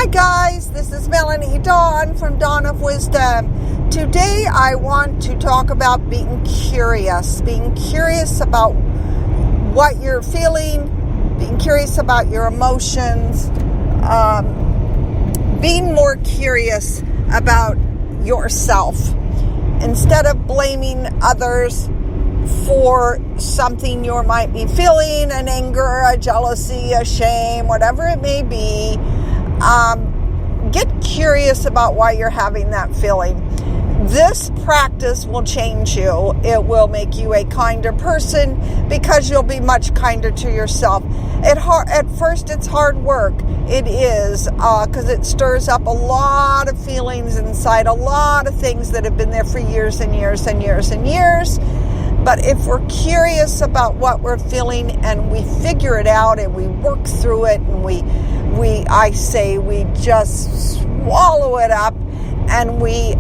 Hi guys, this is Melanie Dawn from Dawn of Wisdom. Today I want to talk about being curious about what you're feeling, being curious about your emotions, being more curious about yourself. Instead of blaming others for something you might be feeling, an anger, a jealousy, a shame, whatever it may be, get curious about why you're having that feeling. This practice will change you. It will make you a kinder person because you'll be much kinder to yourself. At first, it's hard work. It is, because it stirs up a lot of feelings inside, a lot of things that have been there for years and years and years and years. But if we're curious about what we're feeling and we figure it out and we work through it and we just swallow it up and we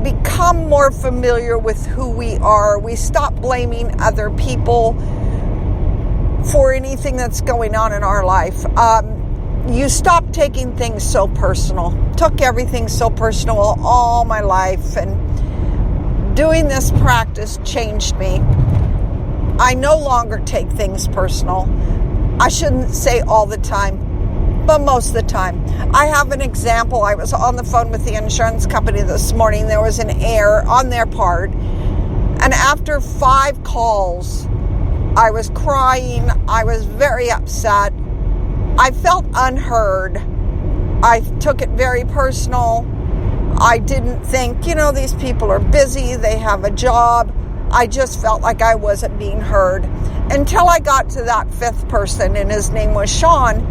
become more familiar with who we are. We stop blaming other people for anything that's going on in our life. You stop taking things so personal. Took everything so personal all my life, and doing this practice changed me. I no longer take things personal. I shouldn't say all the time, but most of the time. I have an example. I was on the phone with the insurance company this morning. There was an error on their part. And after 5 calls, I was crying. I was very upset. I felt unheard. I took it very personal. I didn't think, these people are busy, they have a job. I just felt like I wasn't being heard until I got to that 5th person, and his name was Sean.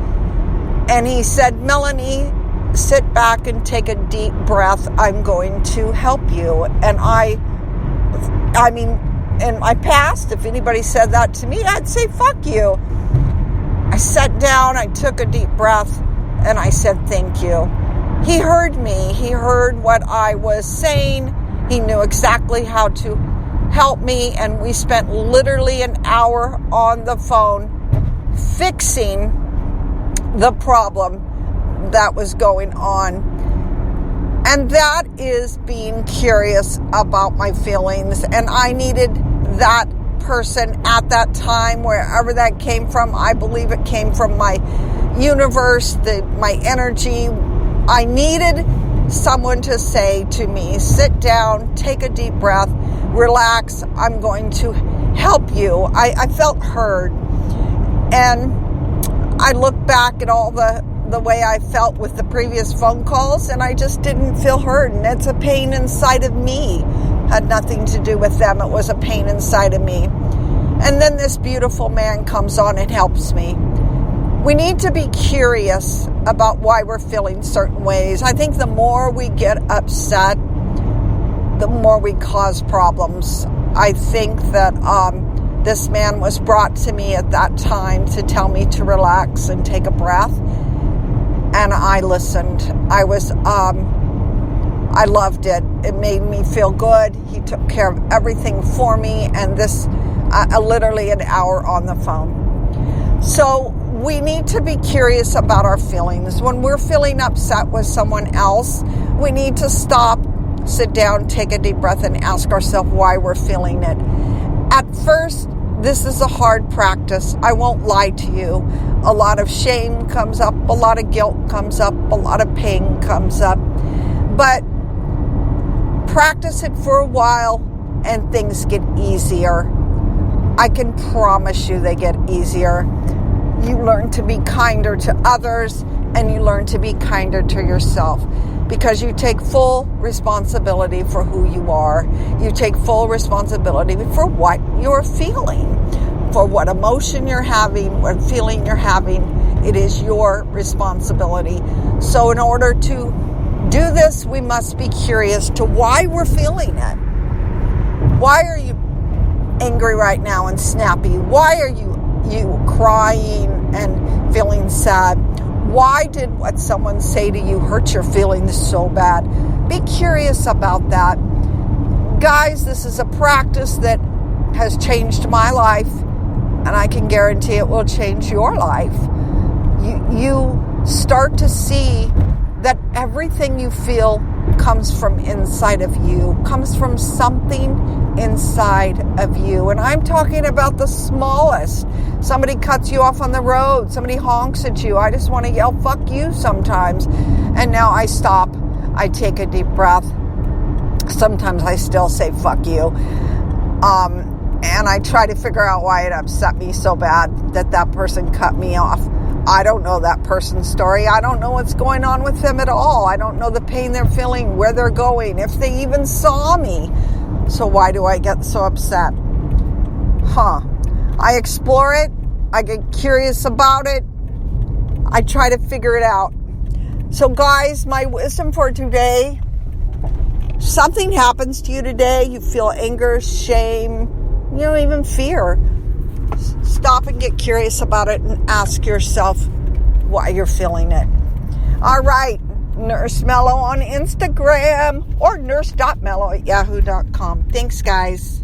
And he said, Melanie, sit back and take a deep breath. I'm going to help you. And I mean, in my past, if anybody said that to me, I'd say, fuck you. I sat down, I took a deep breath, and I said, thank you. He heard me. He heard what I was saying. He knew exactly how to help me. And we spent literally an hour on the phone fixing the problem that was going on. And that is being curious about my feelings. And I needed that person at that time, wherever that came from. I believe it came from my universe, my energy. I needed someone to say to me, sit down, take a deep breath, relax, I'm going to help you. I felt heard. And I look back at all the way I felt with the previous phone calls, and I just didn't feel heard. And it's a pain inside of me. Had nothing to do with them. It was a pain inside of me. And then this beautiful man comes on and helps me. We need to be curious about why we're feeling certain ways. I think the more we get upset, the more we cause problems. I think that this man was brought to me at that time to tell me to relax and take a breath. And I listened. I loved it. It made me feel good. He took care of everything for me. And this, literally an hour on the phone. So we need to be curious about our feelings. When we're feeling upset with someone else, we need to stop, sit down, take a deep breath, and ask ourselves why we're feeling it. At first, this is a hard practice. I won't lie to you. A lot of shame comes up, a lot of guilt comes up, a lot of pain comes up. But practice it for a while and things get easier. I can promise you they get easier. You learn to be kinder to others, and you learn to be kinder to yourself, because you take full responsibility for who you are. You take full responsibility for what you're feeling, for what emotion you're having, what feeling you're having. It is your responsibility. So in order to do this, we must be curious to why we're feeling it. Why are you angry right now and snappy? Why are you crying and feeling sad? Why did what someone say to you hurt your feelings so bad? Be curious about that. Guys, this is a practice that has changed my life, and I can guarantee it will change your life. You start to see that everything you feel comes from inside of you, comes from something inside of you. And I'm talking about the smallest. Somebody cuts you off on the road. Somebody honks at you. I just want to yell, fuck you sometimes. And now I stop. I take a deep breath. Sometimes I still say, fuck you. And I try to figure out why it upset me so bad that person cut me off. I don't know that person's story. I don't know what's going on with them at all. I don't know the pain they're feeling, where they're going, if they even saw me. So why do I get so upset? I explore it. I get curious about it. I try to figure it out. So guys, my wisdom for today, something happens to you today, you feel anger, shame, even fear. Stop and get curious about it and ask yourself why you're feeling it. All right, Nurse Mellow on Instagram or nurse.mellow@yahoo.com. Thanks, guys.